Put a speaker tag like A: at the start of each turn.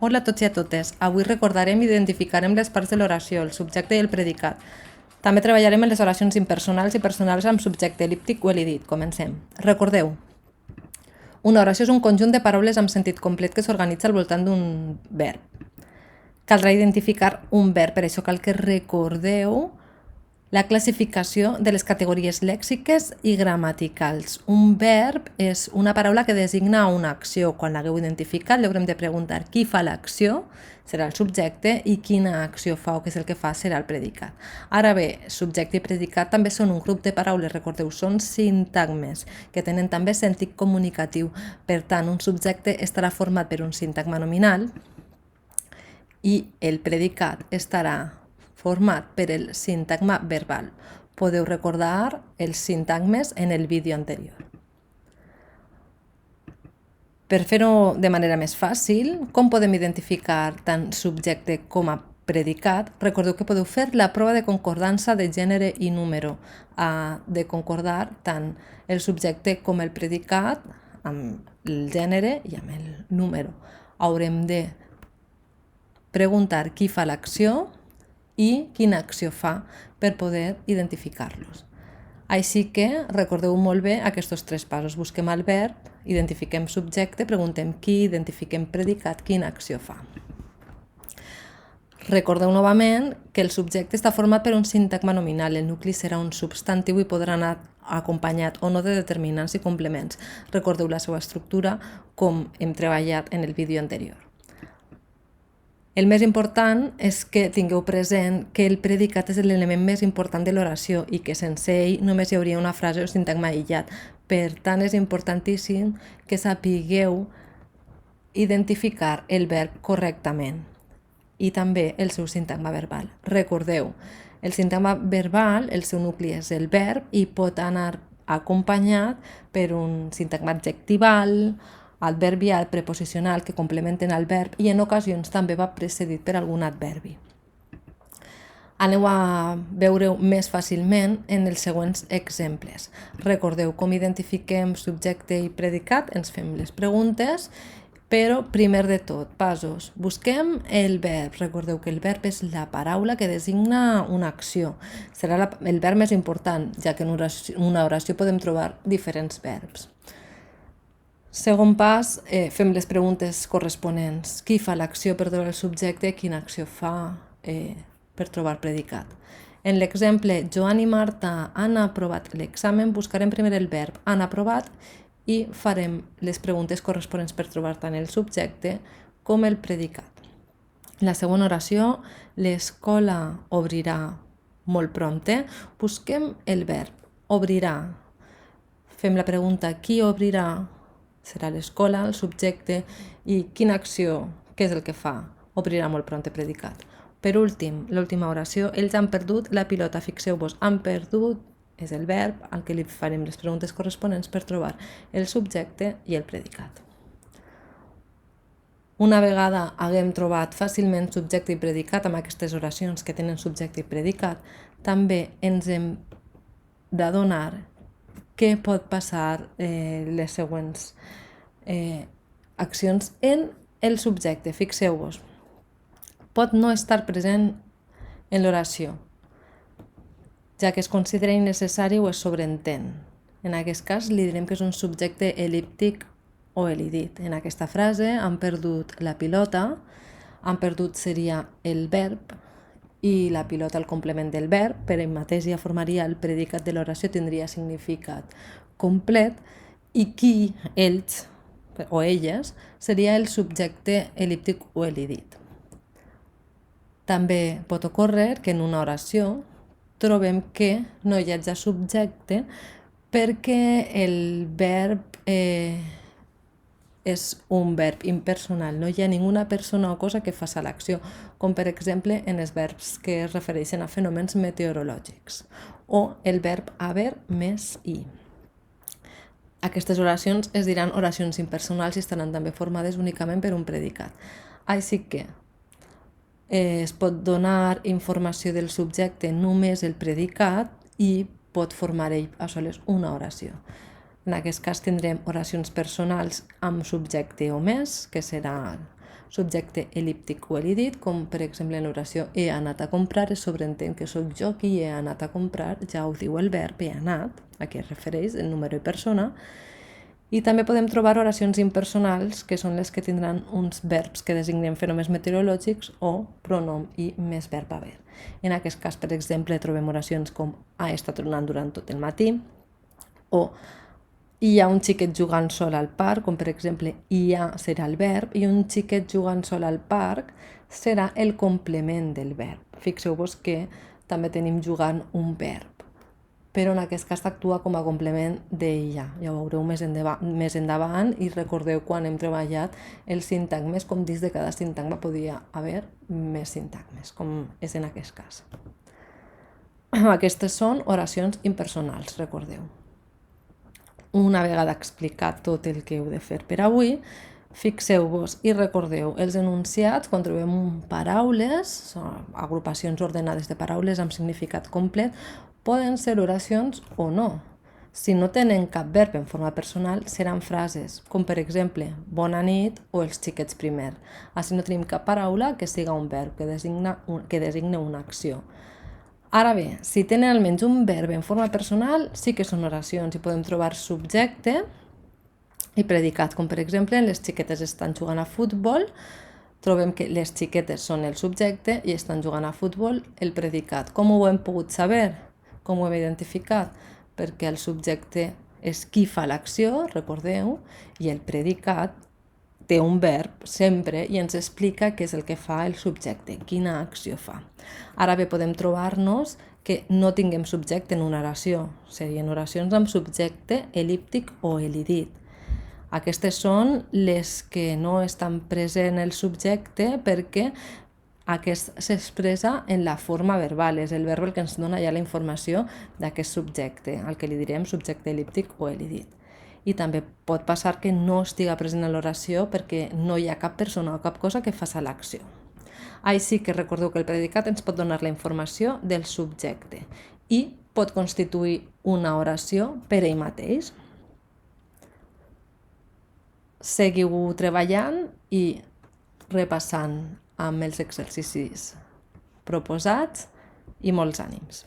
A: Hola a tots i a totes. Avui recordarem i identificarem les parts de l'oració, el subjecte i el predicat. També treballarem en les oracions impersonals i personals amb subjecte el·líptic o elidit. Comencem. Recordeu, una oració és un conjunt de paraules amb sentit complet que s'organitza al voltant d'un verb. Caldrà identificar un verb, per això cal que recordeu la classificació de les categories lèxiques i gramaticals. Un verb és una paraula que designa una acció. Quan l'hagueu identificat, l'haurem de preguntar qui fa l'acció, serà el subjecte, i quina acció fa o què és el que fa serà el predicat. Ara bé, subjecte i predicat també són un grup de paraules, recordeu, són sintagmes que tenen també sentit comunicatiu. Per tant, un subjecte estarà format per un sintagma nominal i el predicat estarà format per el sintagma verbal. Podeu recordar els sintagmes en el vídeo anterior. Per fer-ho de manera més fàcil, com podem identificar tant subjecte com a predicat? Recordeu que podeu fer la prova de concordança de gènere i número, de concordar tant el subjecte com el predicat amb el gènere i amb el número. Haurem de preguntar qui fa l'acció i quina acció fa per poder identificar-los. Així que recordeu molt bé aquests tres passos. Busquem el verb, identifiquem subjecte, preguntem qui, identifiquem predicat, quina acció fa. Recordeu novament que el subjecte està format per un sintagma nominal. El nucli serà un substantiu i podrà anar acompanyat o no de determinants i complements. Recordeu la seva estructura com hem treballat en el vídeo anterior. El més important és que tingueu present que el predicat és l'element més important de l'oració i que sense ell només hi hauria una frase o sintagma aïllat. Per tant, és importantíssim que sapigueu identificar el verb correctament i també el seu sintagma verbal. Recordeu, el sintagma verbal, el seu nucli és el verb i pot anar acompanyat per un sintagma adjectival, adverbial, preposicional, que complementen el verb i en ocasions també va precedit per algun adverbi. Aneu a veure-ho més fàcilment en els següents exemples. Recordeu com identifiquem subjecte i predicat, ens fem les preguntes, però primer de tot, passos. Busquem el verb. Recordeu que el verb és la paraula que designa una acció. Serà el verb més important, ja que en una oració podem trobar diferents verbs. Segon pas, fem les preguntes corresponents. Qui fa l'acció per trobar el subjecte? Quina acció fa per trobar predicat? En l'exemple, Joan i Marta han aprovat l'examen, buscarem primer el verb han aprovat i farem les preguntes corresponents per trobar tant el subjecte com el predicat. La següent oració, l'escola obrirà molt prompte. Busquem el verb obrirà. Fem la pregunta qui obrirà? Serà l'escola, el subjecte, i quina acció, què és el que fa? Obrirà molt prompte predicat. Per últim, l'última oració, ells han perdut la pilota. Fixeu-vos, han perdut és el verb al que li farem les preguntes corresponents per trobar el subjecte i el predicat. Una vegada haguem trobat fàcilment subjecte i predicat amb aquestes oracions que tenen subjecte i predicat, també ens hem d'adonar què pot passar les següents accions en el subjecte. Fixeu-vos, pot no estar present en l'oració, ja que es considera innecessari o es sobreentén. En aquest cas li direm que és un subjecte el·líptic o elidit. En aquesta frase han perdut la pilota, han perdut seria el verb i la pilota el complement del verb, per ell mateix ja formaria el predicat de l'oració, tindria significat complet, i qui, ells o elles, seria el subjecte el·líptic o elidit. També pot ocórrer que en una oració trobem que no hi hagi subjecte perquè el verb és un verb impersonal, no hi ha ninguna persona o cosa que faci l'acció, com per exemple en els verbs que es refereixen a fenòmens meteorològics, o el verb haver més i. Aquestes oracions es diran oracions impersonals i estaran també formades únicament per un predicat. Així que es pot donar informació del subjecte només el predicat i pot formar ell a soles una oració. En aquest cas tindrem oracions personals amb subjecte o més, que serà subjecte elíptic o elidit, com per exemple en l'oració he anat a comprar, es sobreentén que sóc jo qui he anat a comprar, ja ho diu el verb he anat, a què es refereix el número i persona. I també podem trobar oracions impersonals, que són les que tindran uns verbs que designen fenòmens meteorològics o pronom i més verb haver. En aquest cas, per exemple, trobem oracions com ha estat tronant durant tot el matí, o hi ha un xiquet jugant sol al parc, com per exemple hi ha serà el verb, i un xiquet jugant sol al parc serà el complement del verb. Fixeu-vos que també tenim jugant un verb, però en aquest cas actua com a complement d'ella. Ja ho veureu més endavant i recordeu quan hem treballat els sintagmes, com dins de cada sintagma podia haver més sintagmes, com és en aquest cas. Aquestes són oracions impersonals, recordeu. Una vegada explicat tot el que heu de fer per avui, fixeu-vos i recordeu els enunciats quan trobem paraules, agrupacions ordenades de paraules amb significat complet, poden ser oracions o no. Si no tenen cap verb en forma personal, seran frases, com per exemple bona nit o els xiquets primer. Així no tenim cap paraula que siga un verb, que designe una acció. Ara bé, si tenen almenys un verb en forma personal, sí que són oracions i podem trobar subjecte i predicat, com per exemple les xiquetes estan jugant a futbol, trobem que les xiquetes són el subjecte i estan jugant a futbol el predicat. Com ho hem pogut saber? Com ho hem identificat? Perquè el subjecte és qui fa l'acció, recordeu, i el predicat té un verb sempre i ens explica què és el que fa el subjecte, quina acció fa. Ara bé, podem trobar-nos que no tinguem subjecte en una oració. Serien oracions amb subjecte elíptic o elidit. Aquestes són les que no estan present el subjecte perquè aquest s'expressa en la forma verbal, és el verb el que ens dona ja la informació d'aquest subjecte, al que li direm subjecte elíptic o elidit. I també pot passar que no estiga present a l'oració perquè no hi ha cap persona o cap cosa que faci l'acció. Així que recordeu que el predicat ens pot donar la informació del subjecte i pot constituir una oració per ell mateix. Seguiu treballant i repassant amb els exercicis proposats i molts ànims.